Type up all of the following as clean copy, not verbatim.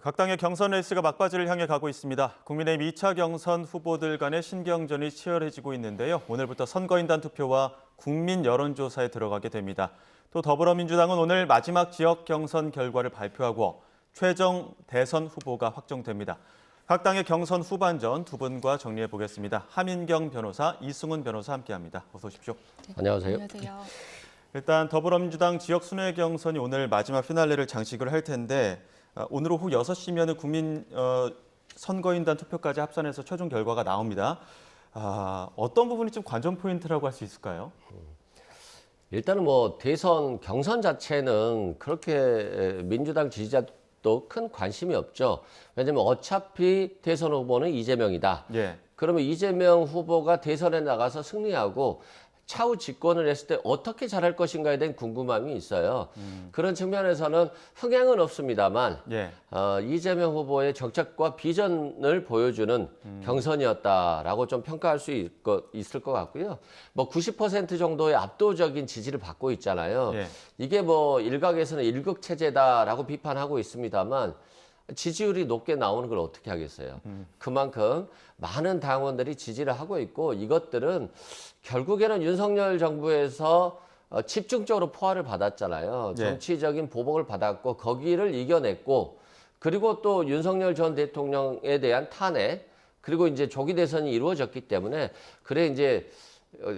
각 당의 경선 레이스가 막바지를 향해 가고 있습니다. 국민의힘 2차 경선 후보들 간의 신경전이 치열해지고 있는데요. 오늘부터 선거인단 투표와 국민 여론조사에 들어가게 됩니다. 또 더불어민주당은 오늘 마지막 지역 경선 결과를 발표하고 최종 대선 후보가 확정됩니다. 각 당의 경선 후반전 두 분과 정리해 보겠습니다. 하민경 변호사, 이승훈 변호사 함께합니다. 어서 오십시오. 네, 안녕하세요. 안녕하세요. 일단 더불어민주당 지역 순회 경선이 오늘 마지막 피날레를 장식을 할 텐데 오늘 오후 6시면 국민 선거인단 투표까지 합산해서 최종 결과가 나옵니다. 어떤 부분이 좀 관전 포인트라고 할 수 있을까요? 일단은 뭐 대선 경선 자체는 그렇게 민주당 지지자도 큰 관심이 없죠. 왜냐하면 어차피 대선 후보는 이재명이다. 예. 그러면 이재명 후보가 대선에 나가서 승리하고 차후 집권을 했을 때 어떻게 잘할 것인가에 대한 궁금함이 있어요. 그런 측면에서는 흥행은 없습니다만 예. 이재명 후보의 정책과 비전을 보여주는 경선이었다라고 좀 평가할 수 있을 것 같고요. 뭐 90% 정도의 압도적인 지지를 받고 있잖아요. 예. 이게 뭐 일각에서는 일극 체제다라고 비판하고 있습니다만 지지율이 높게 나오는 걸 어떻게 하겠어요. 그만큼 많은 당원들이 지지를 하고 있고 이것들은 결국에는 윤석열 정부에서 집중적으로 포화를 받았잖아요. 예. 정치적인 보복을 받았고 거기를 이겨냈고 그리고 또 윤석열 전 대통령에 대한 탄핵 그리고 이제 조기 대선이 이루어졌기 때문에 그래 이제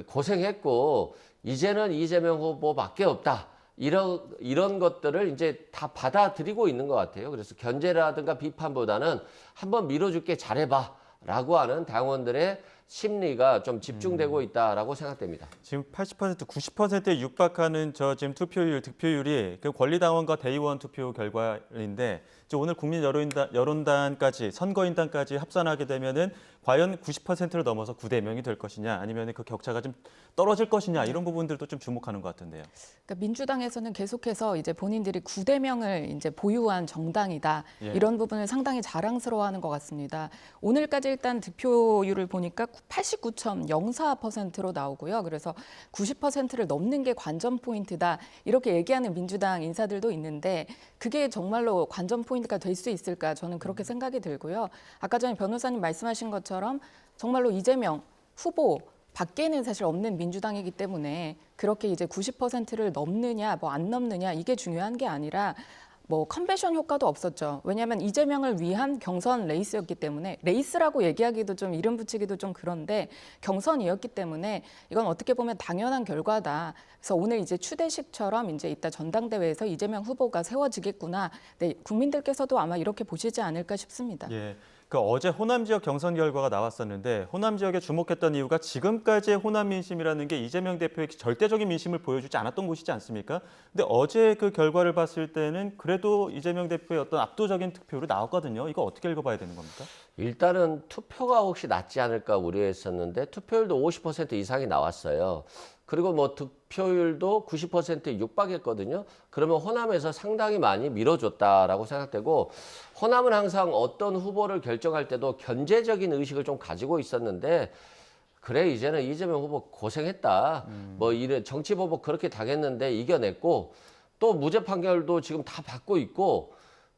고생했고 이제는 이재명 후보밖에 없다. 이런 것들을 이제 다 받아들이고 있는 것 같아요. 그래서 견제라든가 비판보다는 한번 밀어줄게 잘해봐라고 하는 당원들의 심리가 좀 집중되고 있다라고 생각됩니다. 지금 80%, 90%에 육박하는 지금 득표율이 그 권리당원과 대의원 투표 결과인데 이제 오늘 국민 여론단까지 선거인단까지 합산하게 되면은 과연 90%를 넘어서 9대 0이 될 것이냐 아니면 그 격차가 좀 떨어질 것이냐 이런 부분들도 좀 주목하는 것 같은데요. 그러니까 민주당에서는 계속해서 이제 본인들이 9대 명을 이제 보유한 정당이다. 예. 이런 부분을 상당히 자랑스러워하는 것 같습니다. 오늘까지 일단 득표율을 보니까 89.04%로 나오고요. 그래서 90%를 넘는 게 관전 포인트다. 이렇게 얘기하는 민주당 인사들도 있는데 그게 정말로 관전 포인트가 될 수 있을까? 저는 그렇게 생각이 들고요. 아까 전에 변호사님 말씀하신 것처럼 정말로 이재명 후보 밖에는 사실 없는 민주당이기 때문에 그렇게 이제 90%를 넘느냐 뭐 안 넘느냐 이게 중요한 게 아니라 뭐 컨벤션 효과도 없었죠. 왜냐하면 이재명을 위한 경선 레이스였기 때문에 레이스라고 얘기하기도 좀 이름 붙이기도 좀 그런데 경선이었기 때문에 이건 어떻게 보면 당연한 결과다. 그래서 오늘 이제 추대식처럼 이제 이따 전당대회에서 이재명 후보가 세워지겠구나. 네, 국민들께서도 아마 이렇게 보시지 않을까 싶습니다. 예. 그 어제 호남 지역 경선 결과가 나왔었는데 호남 지역에 주목했던 이유가 지금까지의 호남 민심이라는 게 이재명 대표의 절대적인 민심을 보여주지 않았던 곳이지 않습니까? 근데 어제 그 결과를 봤을 때는 그래도 이재명 대표의 어떤 압도적인 득표율이 나왔거든요. 이거 어떻게 읽어봐야 되는 겁니까? 일단은 투표가 혹시 낮지 않을까 우려했었는데 투표율도 50% 이상이 나왔어요. 그리고 뭐 득표율도 90%에 육박했거든요. 그러면 호남에서 상당히 많이 밀어줬다라고 생각되고 호남은 항상 어떤 후보를 결정할 때도 견제적인 의식을 좀 가지고 있었는데 그래 이제는 이재명 후보 고생했다. 뭐 이래 정치 보복 그렇게 당했는데 이겨냈고 또 무죄 판결도 지금 다 받고 있고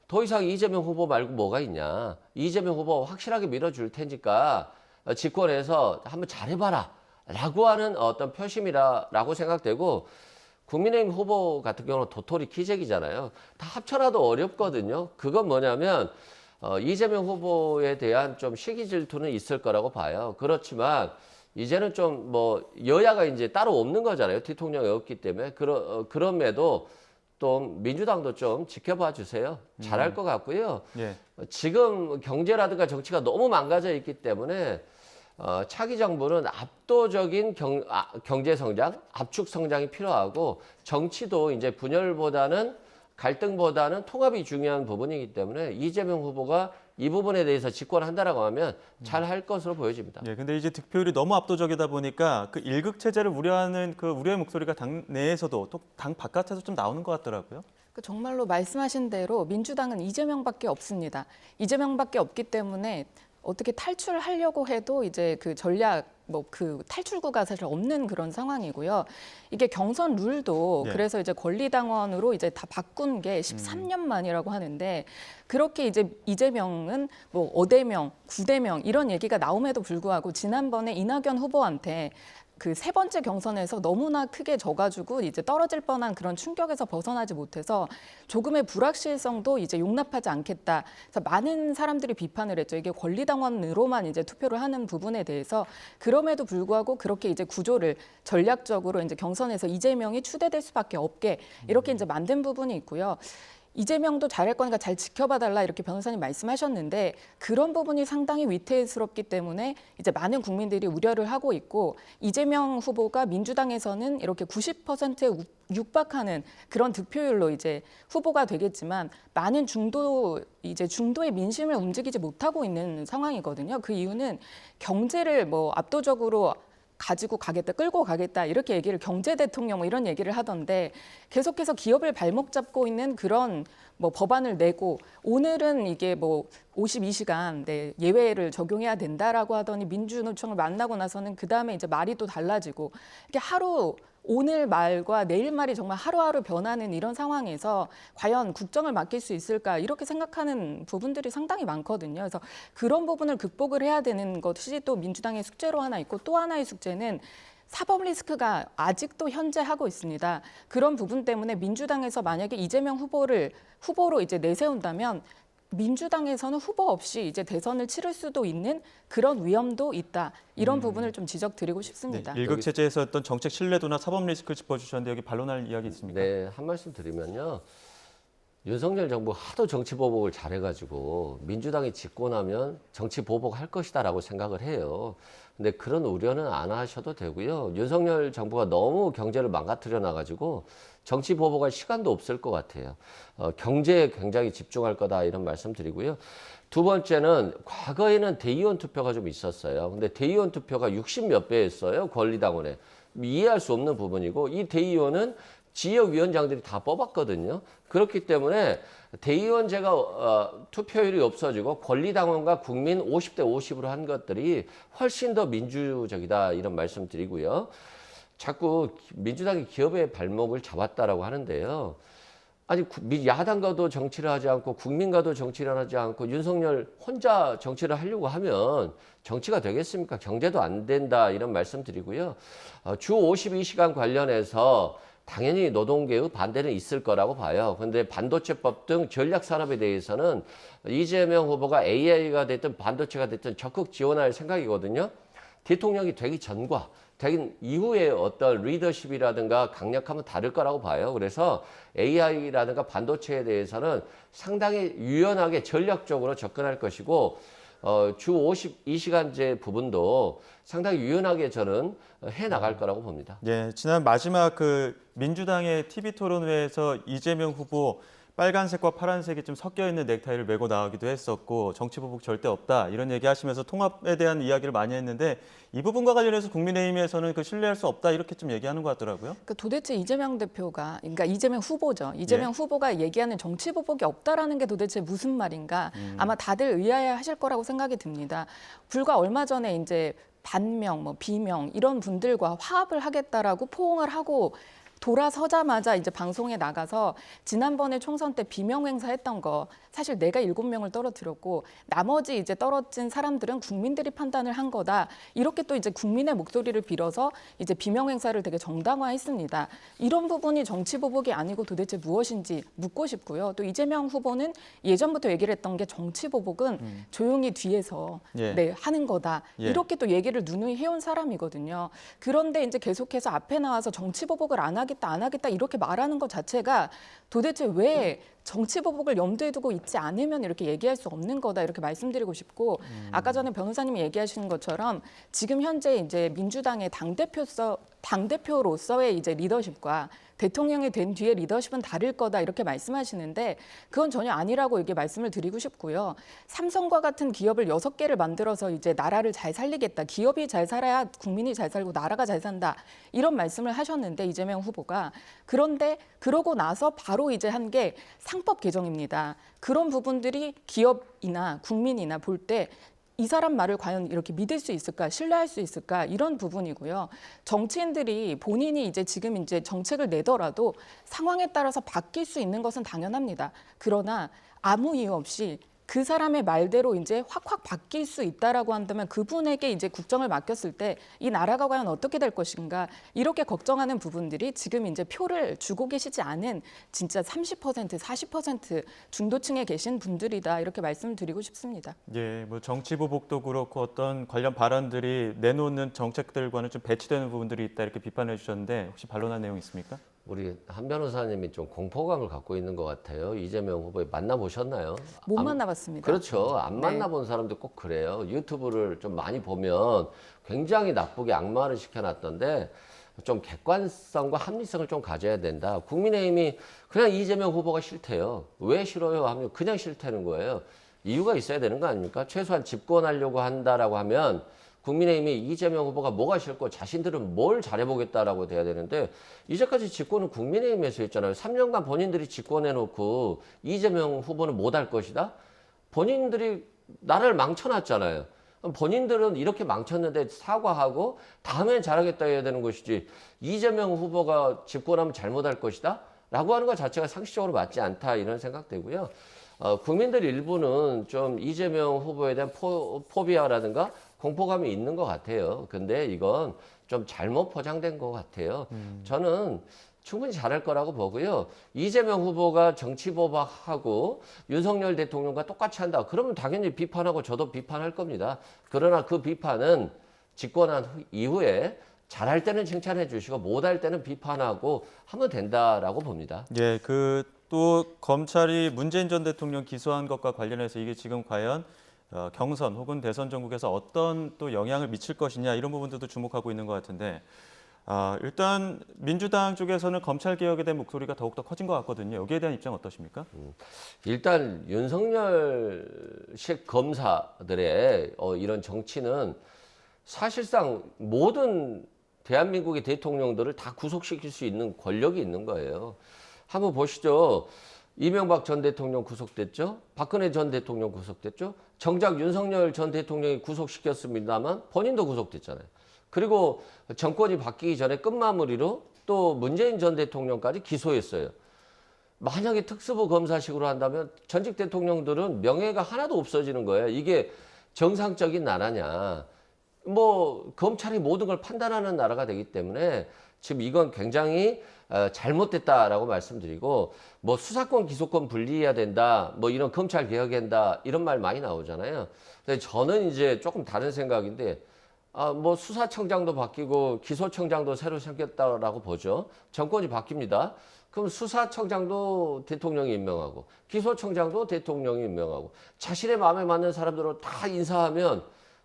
더 이상 이재명 후보 말고 뭐가 있냐. 이재명 후보 확실하게 밀어줄 테니까 집권해서 한번 잘해봐라. 라고 하는 어떤 표심이라고 생각되고 국민의힘 후보 같은 경우는 도토리 키재기잖아요. 다 합쳐놔도 어렵거든요. 그건 뭐냐면 이재명 후보에 대한 좀 시기 질투는 있을 거라고 봐요. 그렇지만 이제는 좀 뭐 여야가 이제 따로 없는 거잖아요. 대통령이 없기 때문에 그럼에도 또 민주당도 좀 지켜봐 주세요. 잘할 것 같고요. 예. 지금 경제라든가 정치가 너무 망가져 있기 때문에 차기 정부는 압도적인 경제 성장, 압축 성장이 필요하고 정치도 이제 분열보다는 갈등보다는 통합이 중요한 부분이기 때문에 이재명 후보가 이 부분에 대해서 집권한다라고 하면 잘 할 것으로 보여집니다. 예, 근데 이제 득표율이 너무 압도적이다 보니까 그 일극 체제를 우려하는 그 우려의 목소리가 당 내에서도 또 당 바깥에서 좀 나오는 것 같더라고요. 정말로 말씀하신 대로 민주당은 이재명밖에 없습니다. 이재명밖에 없기 때문에 어떻게 탈출하려고 해도 이제 그 전략 뭐 그 탈출구가 사실 없는 그런 상황이고요. 이게 경선 룰도 네. 그래서 이제 권리당원으로 이제 다 바꾼 게 13년 만이라고 하는데 그렇게 이제 이재명은 뭐 어대명, 구대명 이런 얘기가 나옴에도 불구하고 지난번에 이낙연 후보한테 그 세 번째 경선에서 너무나 크게 져가지고 이제 떨어질 뻔한 그런 충격에서 벗어나지 못해서 조금의 불확실성도 이제 용납하지 않겠다. 그래서 많은 사람들이 비판을 했죠. 이게 권리당원으로만 이제 투표를 하는 부분에 대해서 그럼에도 불구하고 그렇게 이제 구조를 전략적으로 이제 경선에서 이재명이 추대될 수밖에 없게 이렇게 이제 만든 부분이 있고요. 이재명도 잘할 거니까 잘 지켜봐 달라 이렇게 변호사님 말씀하셨는데 그런 부분이 상당히 위태스럽기 때문에 이제 많은 국민들이 우려를 하고 있고 이재명 후보가 민주당에서는 이렇게 90%에 육박하는 그런 득표율로 이제 후보가 되겠지만 많은 중도의 민심을 움직이지 못하고 있는 상황이거든요. 그 이유는 경제를 뭐 압도적으로 가지고 가겠다, 끌고 가겠다 이렇게 얘기를 경제 대통령 뭐 이런 얘기를 하던데 계속해서 기업을 발목 잡고 있는 그런 뭐 법안을 내고 오늘은 이게 뭐 52시간 예외를 적용해야 된다라고 하더니 민주노총을 만나고 나서는 그 다음에 이제 말이 또 달라지고 이게 오늘 말과 내일 말이 정말 하루하루 변하는 이런 상황에서 과연 국정을 맡길 수 있을까 이렇게 생각하는 부분들이 상당히 많거든요. 그래서 그런 부분을 극복을 해야 되는 것이 또 민주당의 숙제로 하나 있고 또 하나의 숙제는 사법 리스크가 아직도 현재 하고 있습니다. 그런 부분 때문에 민주당에서 만약에 이재명 후보로 이제 내세운다면 민주당에서는 후보 없이 이제 대선을 치를 수도 있는 그런 위험도 있다. 이런 부분을 좀 지적드리고 싶습니다. 네, 일극 체제에서 어떤 정책 신뢰도나 사법 리스크를 짚어주셨는데 여기 반론할 이야기 있습니까? 네, 한 말씀 드리면요. 윤석열 정부 하도 정치 보복을 잘해가지고 민주당이 짓고 나면 정치 보복할 것이다라고 생각을 해요. 근데 그런 우려는 안 하셔도 되고요. 윤석열 정부가 너무 경제를 망가뜨려 놔가지고 정치 보복할 시간도 없을 것 같아요. 경제에 굉장히 집중할 거다 이런 말씀 드리고요. 두 번째는 과거에는 대의원 투표가 좀 있었어요. 근데 대의원 투표가 60몇 배였어요. 권리당원에. 이해할 수 없는 부분이고 이 대의원은 지역위원장들이 다 뽑았거든요. 그렇기 때문에 대의원제가 투표율이 없어지고 권리당원과 국민 50대 50으로 한 것들이 훨씬 더 민주적이다 이런 말씀 드리고요. 자꾸 민주당이 기업의 발목을 잡았다라고 하는데요. 아니 야당과도 정치를 하지 않고 국민과도 정치를 하지 않고 윤석열 혼자 정치를 하려고 하면 정치가 되겠습니까? 경제도 안 된다 이런 말씀 드리고요. 주 52시간 관련해서 당연히 노동계의 반대는 있을 거라고 봐요. 그런데 반도체법 등 전략 산업에 대해서는 이재명 후보가 AI가 됐든 반도체가 됐든 적극 지원할 생각이거든요. 대통령이 되기 전과 되긴 이후에 어떤 리더십이라든가 강력함은 다를 거라고 봐요. 그래서 AI라든가 반도체에 대해서는 상당히 유연하게 전략적으로 접근할 것이고 주 52시간제 부분도 상당히 유연하게 저는 해나갈 거라고 봅니다. 예, 지난 마지막 그 민주당의 TV 토론회에서 이재명 후보 빨간색과 파란색이 좀 섞여 있는 넥타이를 메고 나오기도 했었고 정치 보복 절대 없다 이런 얘기하시면서 통합에 대한 이야기를 많이 했는데 이 부분과 관련해서 국민의힘에서는 그 신뢰할 수 없다 이렇게 좀 얘기하는 것 같더라고요. 그 도대체 이재명 대표가, 그러니까 이재명 후보죠. 이재명 후보가 얘기하는 정치 보복이 없다라는 게 도대체 무슨 말인가? 아마 다들 의아해하실 거라고 생각이 듭니다. 불과 얼마 전에 이제 반명, 뭐 비명 이런 분들과 화합을 하겠다라고 포옹을 하고 돌아서자마자 이제 방송에 나가서 지난번에 총선 때 비명 행사했던 거 사실 내가 7명을 떨어뜨렸고 나머지 이제 떨어진 사람들은 국민들이 판단을 한 거다. 이렇게 또 이제 국민의 목소리를 빌어서 이제 비명 행사를 되게 정당화했습니다. 이런 부분이 정치 보복이 아니고 도대체 무엇인지 묻고 싶고요. 또 이재명 후보는 예전부터 얘기를 했던 게 정치 보복은 조용히 뒤에서 하는 거다. 이렇게 또 얘기를 누누이 해온 사람이거든요. 그런데 이제 계속해서 앞에 나와서 정치 보복을 안 하겠다 이렇게 말하는 것 자체가 도대체 왜 정치 보복을 염두에 두고 있지 않으면 이렇게 얘기할 수 없는 거다 이렇게 말씀드리고 싶고 아까 전에 변호사님이 얘기하신 것처럼 지금 현재 이제 민주당의 당대표로서의 이제 리더십과 대통령이 된 뒤에 리더십은 다를 거다 이렇게 말씀하시는데 그건 전혀 아니라고 이렇게 말씀을 드리고 싶고요. 삼성과 같은 기업을 6개를 만들어서 이제 나라를 잘 살리겠다. 기업이 잘 살아야 국민이 잘 살고 나라가 잘 산다. 이런 말씀을 하셨는데 이재명 후보가 그런데 그러고 나서 바로 이제 한 게 상법 개정입니다. 그런 부분들이 기업이나 국민이나 볼 때 이 사람 말을 과연 이렇게 믿을 수 있을까, 신뢰할 수 있을까 이런 부분이고요. 정치인들이 본인이 이제 지금 이제 정책을 내더라도 상황에 따라서 바뀔 수 있는 것은 당연합니다. 그러나 아무 이유 없이 그 사람의 말대로 이제 확확 바뀔 수 있다라고 한다면 그분에게 이제 국정을 맡겼을 때 이 나라가 과연 어떻게 될 것인가 이렇게 걱정하는 부분들이 지금 이제 표를 주고 계시지 않은 진짜 30%, 40% 중도층에 계신 분들이다 이렇게 말씀드리고 싶습니다. 예, 뭐 정치 보복도 그렇고 어떤 관련 발언들이 내놓는 정책들과는 좀 배치되는 부분들이 있다 이렇게 비판해 주셨는데 혹시 반론한 내용 있습니까? 우리 한 변호사님이 좀 공포감을 갖고 있는 것 같아요. 이재명 후보 만나보셨나요? 못 안- 만나봤습니다. 그렇죠. 안 네. 만나본 사람도 꼭 그래요. 유튜브를 좀 많이 보면 굉장히 나쁘게 악마를 시켜놨던데 좀 객관성과 합리성을 좀 가져야 된다. 국민의힘이 그냥 이재명 후보가 싫대요. 왜 싫어요? 하면 그냥 싫다는 거예요. 이유가 있어야 되는 거 아닙니까? 최소한 집권하려고 한다라고 하면 국민의힘이 이재명 후보가 뭐가 싫고 자신들은 뭘 잘해보겠다라고 돼야 되는데 이제까지 집권은 국민의힘에서 했잖아요. 3년간 본인들이 집권해놓고 이재명 후보는 못할 것이다? 본인들이 나라를 망쳐놨잖아요. 그럼 본인들은 이렇게 망쳤는데 사과하고 다음엔 잘하겠다 해야 되는 것이지 이재명 후보가 집권하면 잘못할 것이다? 라고 하는 것 자체가 상식적으로 맞지 않다 이런 생각되고요. 국민들 일부는 좀 이재명 후보에 대한 포비아라든가 공포감이 있는 것 같아요. 근데 이건 좀 잘못 포장된 것 같아요. 저는 충분히 잘할 거라고 보고요. 이재명 후보가 정치보복하고 윤석열 대통령과 똑같이 한다. 그러면 당연히 비판하고 저도 비판할 겁니다. 그러나 그 비판은 집권한 이후에 잘할 때는 칭찬해 주시고 못할 때는 비판하고 하면 된다라고 봅니다. 예, 그 또 검찰이 문재인 전 대통령 기소한 것과 관련해서 이게 지금 과연 경선 혹은 대선 전국에서 어떤 또 영향을 미칠 것이냐 이런 부분들도 주목하고 있는 것 같은데 일단 민주당 쪽에서는 검찰 개혁에 대한 목소리가 더욱더 커진 것 같거든요. 여기에 대한 입장 어떠십니까? 일단 윤석열식 검사들의 이런 정치는 사실상 모든 대한민국의 대통령들을 다 구속시킬 수 있는 권력이 있는 거예요. 한번 보시죠. 이명박 전 대통령 구속됐죠. 박근혜 전 대통령 구속됐죠. 정작 윤석열 전 대통령이 구속시켰습니다만 본인도 구속됐잖아요. 그리고 정권이 바뀌기 전에 끝마무리로 또 문재인 전 대통령까지 기소했어요. 만약에 특수부 검사식으로 한다면 전직 대통령들은 명예가 하나도 없어지는 거예요. 이게 정상적인 나라냐. 뭐 검찰이 모든 걸 판단하는 나라가 되기 때문에 지금 이건 굉장히 잘못됐다라고 말씀드리고 뭐 수사권 기소권 분리해야 된다 뭐 이런 검찰 개혁한다 이런 말 많이 나오잖아요. 근데 저는 이제 조금 다른 생각인데 뭐 수사청장도 바뀌고 기소청장도 새로 생겼다라고 보죠. 정권이 바뀝니다. 그럼 수사청장도 대통령이 임명하고 기소청장도 대통령이 임명하고 자신의 마음에 맞는 사람들을 다 인사하면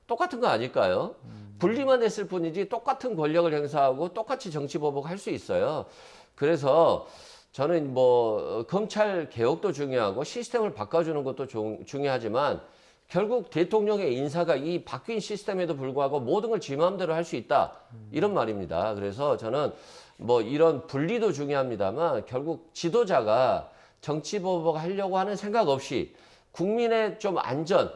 똑같은 거 아닐까요? 분리만 했을 뿐이지 똑같은 권력을 행사하고 똑같이 정치보복할 수 있어요. 그래서 저는 뭐 검찰 개혁도 중요하고 시스템을 바꿔주는 것도 중요하지만 결국 대통령의 인사가 이 바뀐 시스템에도 불구하고 모든 걸 지 마음대로 할 수 있다. 이런 말입니다. 그래서 저는 뭐 이런 분리도 중요합니다만 결국 지도자가 정치보복 하려고 하는 생각 없이 국민의 좀 안전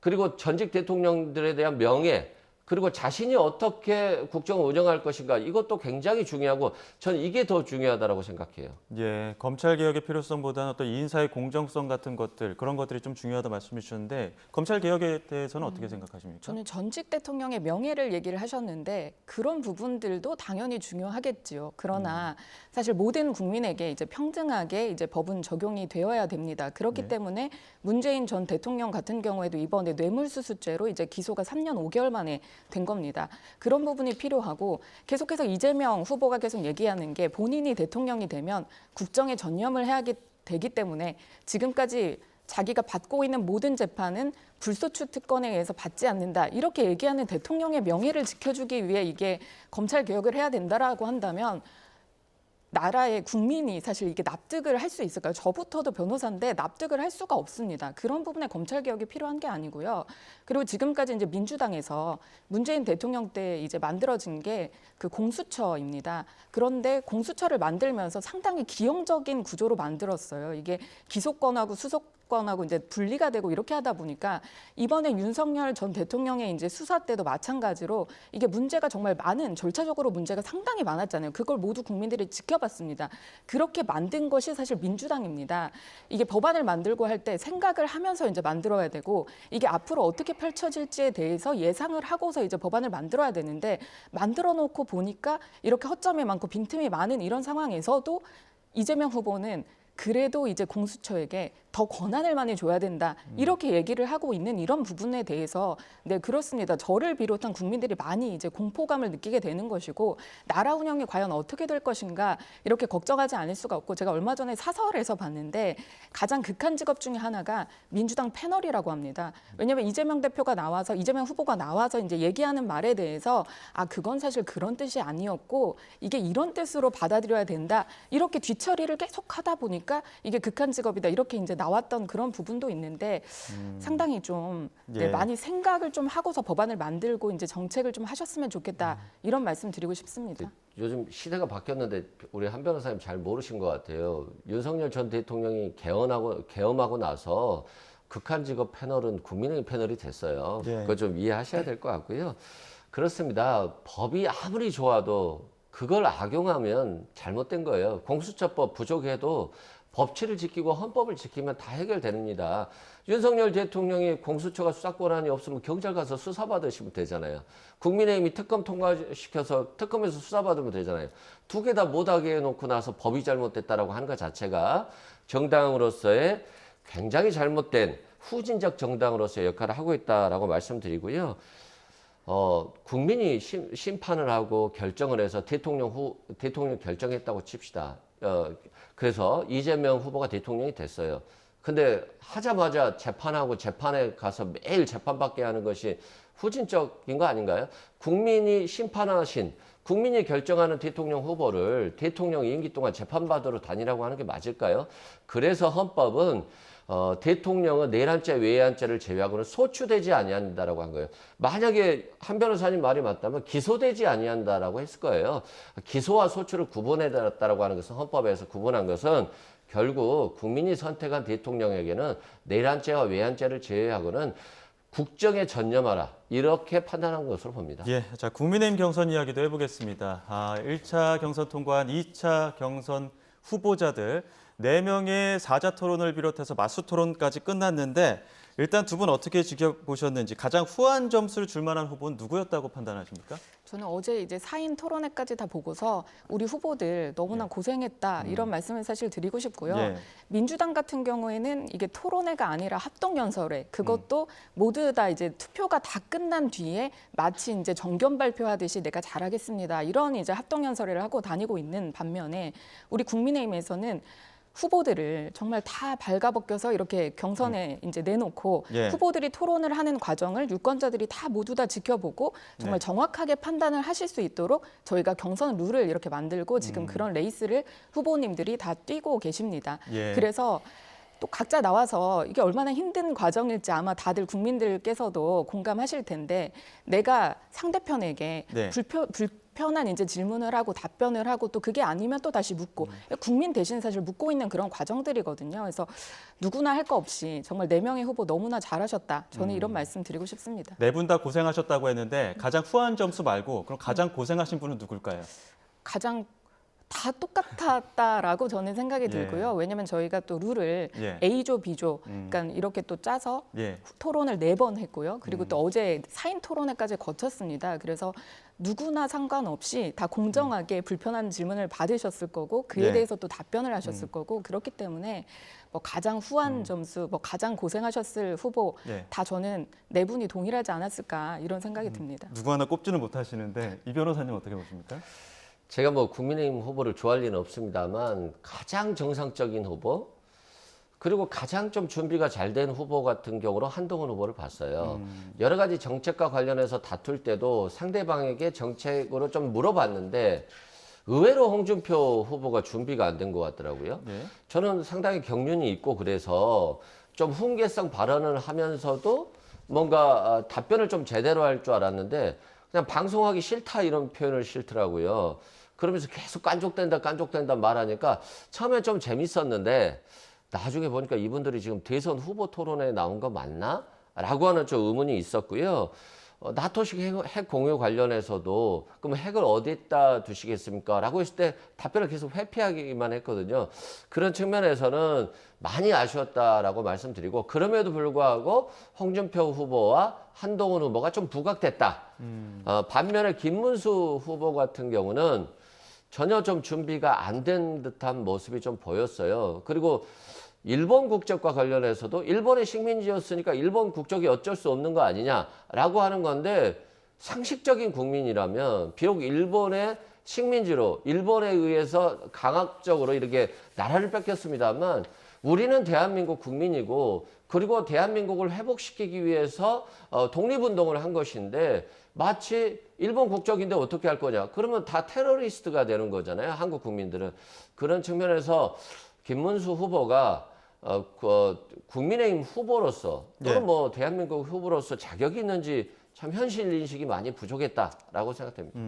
그리고 전직 대통령들에 대한 명예 그리고 자신이 어떻게 국정을 운영할 것인가 이것도 굉장히 중요하고 저는 이게 더 중요하다고 생각해요. 예, 검찰 개혁의 필요성보다는 어떤 인사의 공정성 같은 것들 그런 것들이 좀 중요하다 말씀해 주셨는데 검찰 개혁에 대해서는 어떻게 생각하십니까? 저는 전직 대통령의 명예를 얘기를 하셨는데 그런 부분들도 당연히 중요하겠지요. 그러나 사실 모든 국민에게 이제 평등하게 이제 법은 적용이 되어야 됩니다. 그렇기 네. 때문에 문재인 전 대통령 같은 경우에도 이번에 뇌물수수죄로 이제 기소가 3년 5개월 만에 된 겁니다. 그런 부분이 필요하고 계속해서 이재명 후보가 계속 얘기하는 게 본인이 대통령이 되면 국정에 전념을 해야 되기 때문에 지금까지 자기가 받고 있는 모든 재판은 불소추 특권에 의해서 받지 않는다. 이렇게 얘기하는 대통령의 명예를 지켜주기 위해 이게 검찰 개혁을 해야 된다라고 한다면 나라의 국민이 사실 이게 납득을 할 수 있을까요? 저부터도 변호사인데 납득을 할 수가 없습니다. 그런 부분에 검찰 개혁이 필요한 게 아니고요. 그리고 지금까지 이제 민주당에서 문재인 대통령 때 이제 만들어진 게 그 공수처입니다. 그런데 공수처를 만들면서 상당히 기형적인 구조로 만들었어요. 이게 기소권하고 수사권하고 이제 분리가 되고 이렇게 하다 보니까 이번에 윤석열 전 대통령의 이제 수사 때도 마찬가지로 이게 문제가 정말 많은 절차적으로 문제가 상당히 많았잖아요. 그걸 모두 국민들이 지켜봤습니다. 그렇게 만든 것이 사실 민주당입니다. 이게 법안을 만들고 할 때 생각을 하면서 이제 만들어야 되고 이게 앞으로 어떻게 펼쳐질지에 대해서 예상을 하고서 이제 법안을 만들어야 되는데 만들어 놓고 보니까 이렇게 허점이 많고 빈틈이 많은 이런 상황에서도 이재명 후보는 그래도 이제 공수처에게 더 권한을 많이 줘야 된다. 이렇게 얘기를 하고 있는 이런 부분에 대해서 네, 그렇습니다. 저를 비롯한 국민들이 많이 이제 공포감을 느끼게 되는 것이고 나라 운영이 과연 어떻게 될 것인가 이렇게 걱정하지 않을 수가 없고 제가 얼마 전에 사설에서 봤는데 가장 극한 직업 중에 하나가 민주당 패널이라고 합니다. 왜냐하면 이재명 대표가 나와서 이재명 후보가 나와서 이제 얘기하는 말에 대해서 아 그건 사실 그런 뜻이 아니었고 이게 이런 뜻으로 받아들여야 된다. 이렇게 뒤처리를 계속 하다 보니까 이게 극한 직업이다. 이렇게 이제 나왔던 그런 부분도 있는데 상당히 좀 네, 예. 많이 생각을 좀 하고서 법안을 만들고 이제 정책을 좀 하셨으면 좋겠다 이런 말씀 드리고 싶습니다. 요즘 시대가 바뀌었는데 우리 한 변호사님 잘 모르신 것 같아요. 윤석열 전 대통령이 계엄하고 나서 극한 직업 패널은 국민의힘 패널이 됐어요. 예. 그거 좀 이해하셔야 될 것 같고요. 그렇습니다. 법이 아무리 좋아도 그걸 악용하면 잘못된 거예요. 공수처법 부족해도 법치를 지키고 헌법을 지키면 다 해결됩니다. 윤석열 대통령이 공수처가 수사권한이 없으면 경찰 가서 수사받으시면 되잖아요. 국민의힘이 특검 통과시켜서 특검에서 수사받으면 되잖아요. 두 개 다 못하게 해놓고 나서 법이 잘못됐다라고 하는 것 자체가 정당으로서의 굉장히 잘못된 후진적 정당으로서의 역할을 하고 있다라고 말씀드리고요. 국민이 심판을 하고 결정을 해서 대통령 결정했다고 칩시다. 그래서 이재명 후보가 대통령이 됐어요. 근데 하자마자 재판하고 재판에 가서 매일 재판받게 하는 것이 후진적인 거 아닌가요? 국민이 심판하신, 국민이 결정하는 대통령 후보를 대통령 임기 동안 재판받으러 다니라고 하는 게 맞을까요? 그래서 헌법은 대통령은 내란죄, 외환죄를 제외하고는 소추되지 아니한다라고 한 거예요. 만약에 한 변호사님 말이 맞다면 기소되지 아니한다라고 했을 거예요. 기소와 소추를 구분해달라고 하는 것은 헌법에서 구분한 것은 결국 국민이 선택한 대통령에게는 내란죄와 외환죄를 제외하고는 국정에 전념하라. 이렇게 판단한 것으로 봅니다. 예, 자 국민의힘 경선 이야기도 해보겠습니다. 1차 경선 통과한 2차 경선 후보자들 4명의 사자 토론을 비롯해서 맞수 토론까지 끝났는데 일단 두 분 어떻게 지켜보셨는지 가장 후한 점수를 줄 만한 후보는 누구였다고 판단하십니까? 저는 어제 이제 4인 토론회까지 다 보고서 우리 후보들 너무나 고생했다 이런 말씀을 사실 드리고 싶고요. 예. 민주당 같은 경우에는 이게 토론회가 아니라 합동연설회 그것도 모두 다 이제 투표가 다 끝난 뒤에 마치 이제 정견 발표하듯이 내가 잘하겠습니다 이런 이제 합동연설회를 하고 다니고 있는 반면에 우리 국민의힘에서는 후보들을 정말 다 발가벗겨서 이렇게 경선에 이제 내놓고 예. 후보들이 토론을 하는 과정을 유권자들이 다 모두 다 지켜보고 정말 네. 정확하게 판단을 하실 수 있도록 저희가 경선 룰을 이렇게 만들고 지금 그런 레이스를 후보님들이 다 뛰고 계십니다. 예. 그래서 또 각자 나와서 이게 얼마나 힘든 과정일지 아마 다들 국민들께서도 공감하실 텐데 내가 상대편에게 네. 불편한 이제 질문을 하고 답변을 하고 또 그게 아니면 또 다시 묻고 국민 대신 사실 묻고 있는 그런 과정들이거든요. 그래서 누구나 할 거 없이 정말 4명의 후보 너무나 잘하셨다. 저는 이런 말씀 드리고 싶습니다. 네 분 다 고생하셨다고 했는데 가장 후한 점수 말고 그럼 가장 고생하신 분은 누굴까요? 가장 다 똑같았다라고 저는 생각이 들고요. 왜냐하면 저희가 또 룰을 예. A조, B조, 그러니까 이렇게 또 짜서 예. 토론을 4번 했고요. 그리고 또 어제 4인 토론회까지 거쳤습니다. 그래서 누구나 상관없이 다 공정하게 불편한 질문을 받으셨을 거고 그에 네. 대해서 또 답변을 하셨을 거고 그렇기 때문에 뭐 가장 후한 점수, 뭐 가장 고생하셨을 후보 네. 다 저는 4분이 동일하지 않았을까 이런 생각이 듭니다. 누구 하나 꼽지는 못하시는데 이 변호사님 어떻게 보십니까? 제가 뭐 국민의힘 후보를 좋아할 리는 없습니다만 가장 정상적인 후보 그리고 가장 좀 준비가 잘 된 후보 같은 경우로 한동훈 후보를 봤어요. 여러 가지 정책과 관련해서 다툴 때도 상대방에게 정책으로 좀 물어봤는데 의외로 홍준표 후보가 준비가 안 된 것 같더라고요. 네. 저는 상당히 경륜이 있고 그래서 좀 훈계성 발언을 하면서도 뭔가 답변을 좀 제대로 할 줄 알았는데 그냥 방송하기 싫다 이런 표현을 싫더라고요. 그러면서 계속 깐족된다 말하니까 처음엔 좀 재밌었는데 나중에 보니까 이분들이 지금 대선 후보 토론에 나온 거 맞나? 라고 하는 좀 의문이 있었고요. 나토식 핵 공유 관련해서도 그럼 핵을 어디에다 두시겠습니까? 라고 했을 때 답변을 계속 회피하기만 했거든요. 그런 측면에서는 많이 아쉬웠다라고 말씀드리고, 그럼에도 불구하고 홍준표 후보와 한동훈 후보가 좀 부각됐다. 반면에 김문수 후보 같은 경우는 전혀 좀 준비가 안 된 듯한 모습이 좀 보였어요. 그리고 일본 국적과 관련해서도 일본의 식민지였으니까 일본 국적이 어쩔 수 없는 거 아니냐라고 하는 건데, 상식적인 국민이라면 비록 일본의 식민지로 일본에 의해서 강압적으로 이렇게 나라를 뺏겼습니다만, 우리는 대한민국 국민이고, 그리고 대한민국을 회복시키기 위해서 독립운동을 한 것인데, 마치 일본 국적인데 어떻게 할 거냐? 그러면 다 테러리스트가 되는 거잖아요, 한국 국민들은. 그런 측면에서 김문수 후보가 국민의힘 후보로서 또는 뭐 대한민국 후보로서 자격이 있는지 참 현실 인식이 많이 부족했다라고 생각됩니다.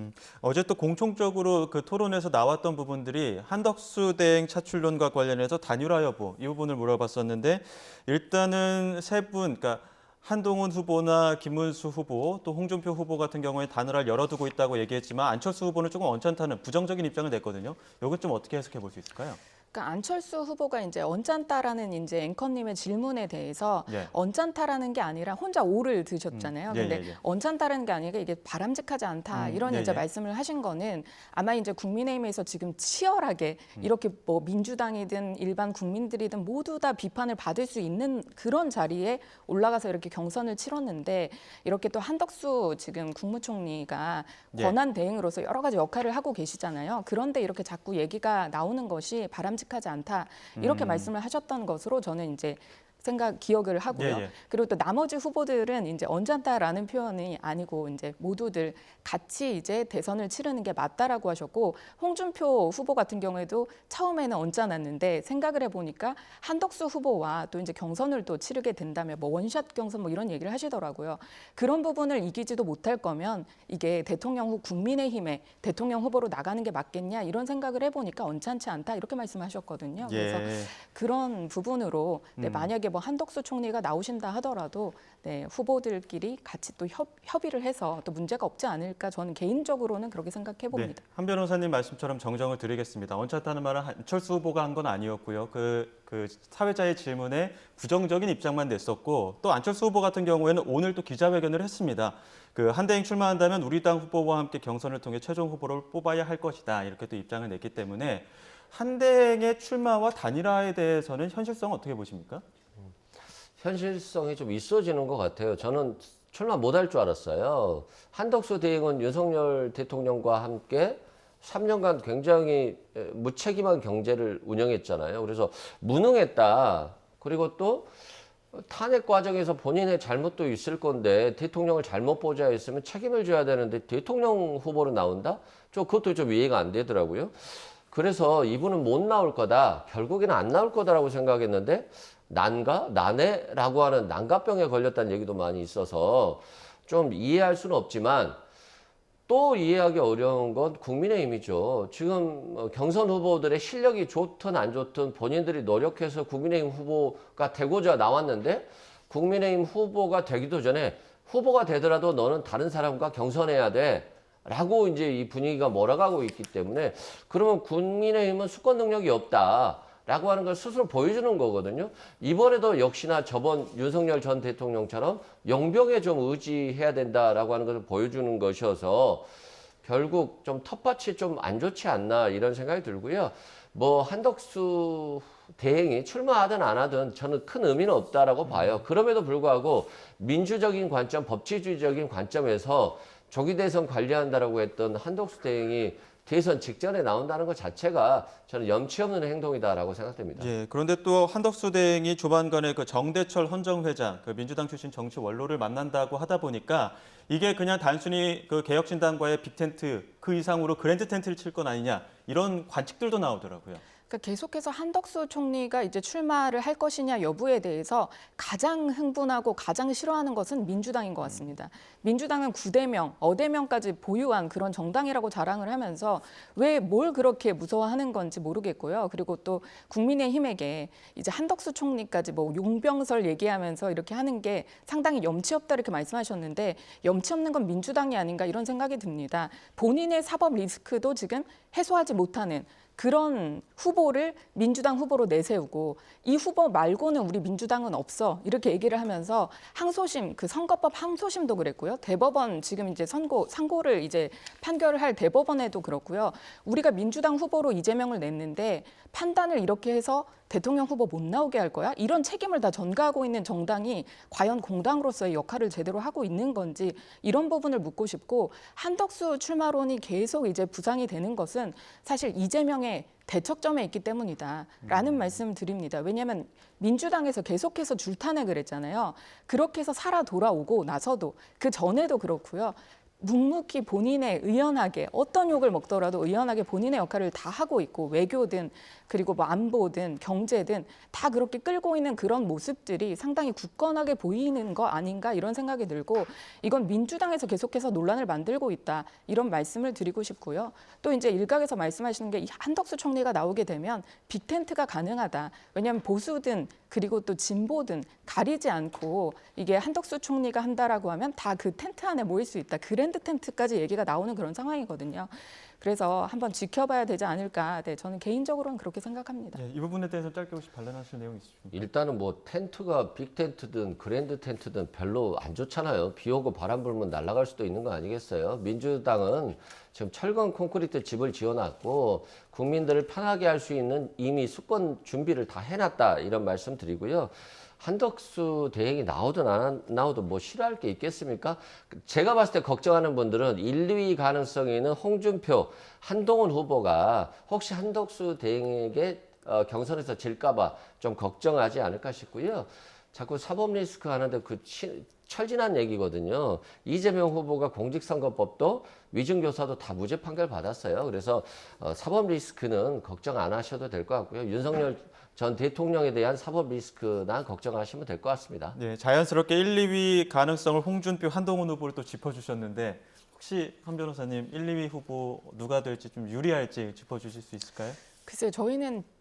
어제 또 공통적으로 그 토론에서 나왔던 부분들이 한덕수 대행 차출론과 관련해서 단일화 여부 이 부분을 물어봤었는데, 일단은 세 분, 그러니까 한동훈 후보나 김문수 후보 또 홍준표 후보 같은 경우에 단일화를 열어두고 있다고 얘기했지만, 안철수 후보는 조금 언짢다는 부정적인 입장을 냈거든요. 이것 좀 어떻게 해석해 볼 수 있을까요? 그러니까 안철수 후보가 이제 언짢다라는 이제 앵커님의 질문에 대해서 예. 언짢다라는 게 아니라 혼자 오를 드셨잖아요. 예, 근데 예, 예. 언짢다라는 게 아니라 이게 바람직하지 않다 이런 예, 이제 예. 말씀을 하신 거는 아마 이제 국민의힘에서 지금 치열하게 이렇게 뭐 민주당이든 일반 국민들이든 모두 다 비판을 받을 수 있는 그런 자리에 올라가서 이렇게 경선을 치렀는데, 이렇게 또 한덕수 지금 국무총리가 예. 권한 대행으로서 여러 가지 역할을 하고 계시잖아요. 그런데 이렇게 자꾸 얘기가 나오는 것이 바람직하지 않다 이렇게 말씀을 하셨던 것으로 저는 이제 기억을 하고요. 예, 예. 그리고 또 나머지 후보들은 이제 언짢다라는 표현이 아니고 이제 모두들 같이 이제 대선을 치르는 게 맞다라고 하셨고, 홍준표 후보 같은 경우에도 처음에는 언짢았는데 생각을 해보니까 한덕수 후보와 또 이제 경선을 또 치르게 된다면 뭐 원샷 경선 뭐 이런 얘기를 하시더라고요. 그런 부분을 이기지도 못할 거면 이게 대통령 후 국민의힘의 대통령 후보로 나가는 게 맞겠냐 이런 생각을 해보니까 언짢지 않다 이렇게 말씀하셨거든요. 그래서 예. 그런 부분으로 만약에 뭐 한덕수 총리가 나오신다 하더라도 후보들끼리 같이 또 협의를 해서 또 문제가 없지 않을까, 저는 개인적으로는 그렇게 생각해 봅니다. 한 변호사님 말씀처럼 정정을 드리겠습니다. 언짢다는 말은 안철수 후보가 한 건 아니었고요. 그 사회자의 질문에 부정적인 입장만 냈었고, 또 안철수 후보 같은 경우에는 오늘 또 기자회견을 했습니다. 그 한대행 출마한다면 우리 당 후보와 함께 경선을 통해 최종 후보를 뽑아야 할 것이다, 이렇게 또 입장을 냈기 때문에 한대행의 출마와 단일화에 대해서는 현실성 어떻게 보십니까? 현실성이 좀 있어지는 것 같아요. 저는 출마 못할 줄 알았어요. 한덕수 대행은 윤석열 대통령과 함께 3년간 굉장히 무책임한 경제를 운영했잖아요. 그래서 무능했다. 그리고 또 탄핵 과정에서 본인의 잘못도 있을 건데 대통령을 잘못 보좌 했으면 책임을 져야 되는데 대통령 후보로 나온다? 그것도 좀 이해가 안 되더라고요. 그래서 이분은 못 나올 거다. 결국에는 안 나올 거다라고 생각했는데, 난해라고 하는 난가병에 걸렸다는 얘기도 많이 있어서 좀 이해할 수는 없지만, 또 이해하기 어려운 건 국민의힘이죠. 지금 경선 후보들의 실력이 좋든 안 좋든 본인들이 노력해서 국민의힘 후보가 되고자 나왔는데, 국민의힘 후보가 되기도 전에 후보가 되더라도 너는 다른 사람과 경선해야 돼 라고 이제 이 분위기가 몰아가고 있기 때문에, 그러면 국민의힘은 수권 능력이 없다 라고 하는 걸 스스로 보여주는 거거든요. 이번에도 역시나 저번 윤석열 전 대통령처럼 용병에 좀 의지해야 된다라고 하는 것을 보여주는 것이어서 결국 좀 텃밭이 좀 안 좋지 않나 이런 생각이 들고요. 뭐 한덕수 대행이 출마하든 안 하든 저는 큰 의미는 없다라고 봐요. 그럼에도 불구하고 민주적인 관점, 법치주의적인 관점에서 조기 대선 관리한다라고 했던 한덕수 대행이 대선 직전에 나온다는 것 자체가 저는 염치 없는 행동이다라고 생각됩니다. 예, 그런데 또 한덕수 대행이 조만간에 그 정대철 헌정회장, 그 민주당 출신 정치 원로를 만난다고 하다 보니까 이게 그냥 단순히 그 개혁신당과의 빅텐트 그 이상으로 그랜드 텐트를 칠 건 아니냐, 이런 관측들도 나오더라고요. 그러니까 계속해서 한덕수 총리가 이제 출마를 할 것이냐 여부에 대해서 가장 흥분하고 가장 싫어하는 것은 민주당인 것 같습니다. 민주당은 구대명, 어대명까지 보유한 그런 정당이라고 자랑을 하면서 왜 뭘 그렇게 무서워하는 건지 모르겠고요. 그리고 또 국민의힘에게 이제 한덕수 총리까지 뭐 용병설 얘기하면서 이렇게 하는 게 상당히 염치 없다 이렇게 말씀하셨는데 염치 없는 건 민주당이 아닌가 이런 생각이 듭니다. 본인의 사법 리스크도 지금 해소하지 못하는 그런 후보를 민주당 후보로 내세우고 이 후보 말고는 우리 민주당은 없어 이렇게 얘기를 하면서 항소심 그 선거법 항소심도 그랬고요. 대법원 지금 이제 상고를 이제 판결을 할 대법원에도 그렇고요. 우리가 민주당 후보로 이재명을 냈는데 판단을 이렇게 해서 대통령 후보 못 나오게 할 거야? 이런 책임을 다 전가하고 있는 정당이 과연 공당으로서의 역할을 제대로 하고 있는 건지 이런 부분을 묻고 싶고 한덕수 출마론이 계속 이제 부상이 되는 것은 사실 이재명의 대척점에 있기 때문이다라는 말씀 드립니다. 왜냐하면 민주당에서 계속해서 줄탄핵을 했잖아요. 그렇게 해서 살아 돌아오고 나서도 그 전에도 그렇고요. 묵묵히 본인의 의연하게 어떤 욕을 먹더라도 의연하게 본인의 역할을 다 하고 있고 외교든 그리고 뭐 안보든 경제든 다 그렇게 끌고 있는 그런 모습들이 상당히 굳건하게 보이는 거 아닌가 이런 생각이 들고 이건 민주당에서 계속해서 논란을 만들고 있다 이런 말씀을 드리고 싶고요. 또 이제 일각에서 말씀하시는 게 이 한덕수 총리가 나오게 되면 빅텐트가 가능하다. 왜냐하면 보수든 그리고 또 진보든 가리지 않고 이게 한덕수 총리가 한다라고 하면 다 그 텐트 안에 모일 수 있다. 그랜드 텐트까지 얘기가 나오는 그런 상황이거든요. 그래서 한번 지켜봐야 되지 않을까. 네, 저는 개인적으로는 그렇게 생각합니다. 이 부분에 대해서 짧게 혹시 반론하실 내용 있으십니까? 일단은 뭐 텐트가 빅 텐트든 그랜드 텐트든 별로 안 좋잖아요. 비 오고 바람 불면 날아갈 수도 있는 거 아니겠어요? 민주당은 지금 철근 콘크리트 집을 지어놨고 국민들을 편하게 할 수 있는 이미 수권 준비를 다 해놨다 이런 말씀 드리고요. 한덕수 대행이 나오든 안 나오든 뭐 싫어할 게 있겠습니까? 제가 봤을 때 걱정하는 분들은 1, 2위 가능성이 있는 홍준표, 한동훈 후보가 혹시 한덕수 대행에게 경선에서 질까봐 좀 걱정하지 않을까 싶고요. 자꾸 사법 리스크 하는데 그 철진한 얘기거든요. 이재명 후보가 공직선거법도 위증교사도 다 무죄 판결 받았어요. 그래서 사법 리스크는 걱정 안 하셔도 될 것 같고요. 윤석열 전 대통령에 대한 사법 리스크나 걱정하시면 될 것 같습니다. 네, 자연스럽게 1, 2위 가능성을 홍준표, 한동훈 후보를 또 짚어주셨는데 혹시 한 변호사님 1, 2위 후보 누가 될지 좀 유리할지 짚어주실 수 있을까요? 글쎄요,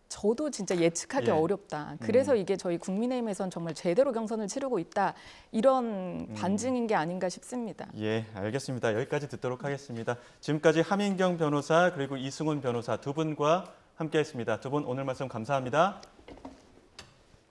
저도 진짜 예측하기 예. 어렵다. 그래서 이게 저희 국민의힘에선 정말 제대로 경선을 치르고 있다. 이런 반증인 게 아닌가 싶습니다. 예, 알겠습니다. 여기까지 듣도록 하겠습니다. 지금까지 함인경 변호사 그리고 이승훈 변호사 두 분과 함께했습니다. 두 분 오늘 말씀 감사합니다.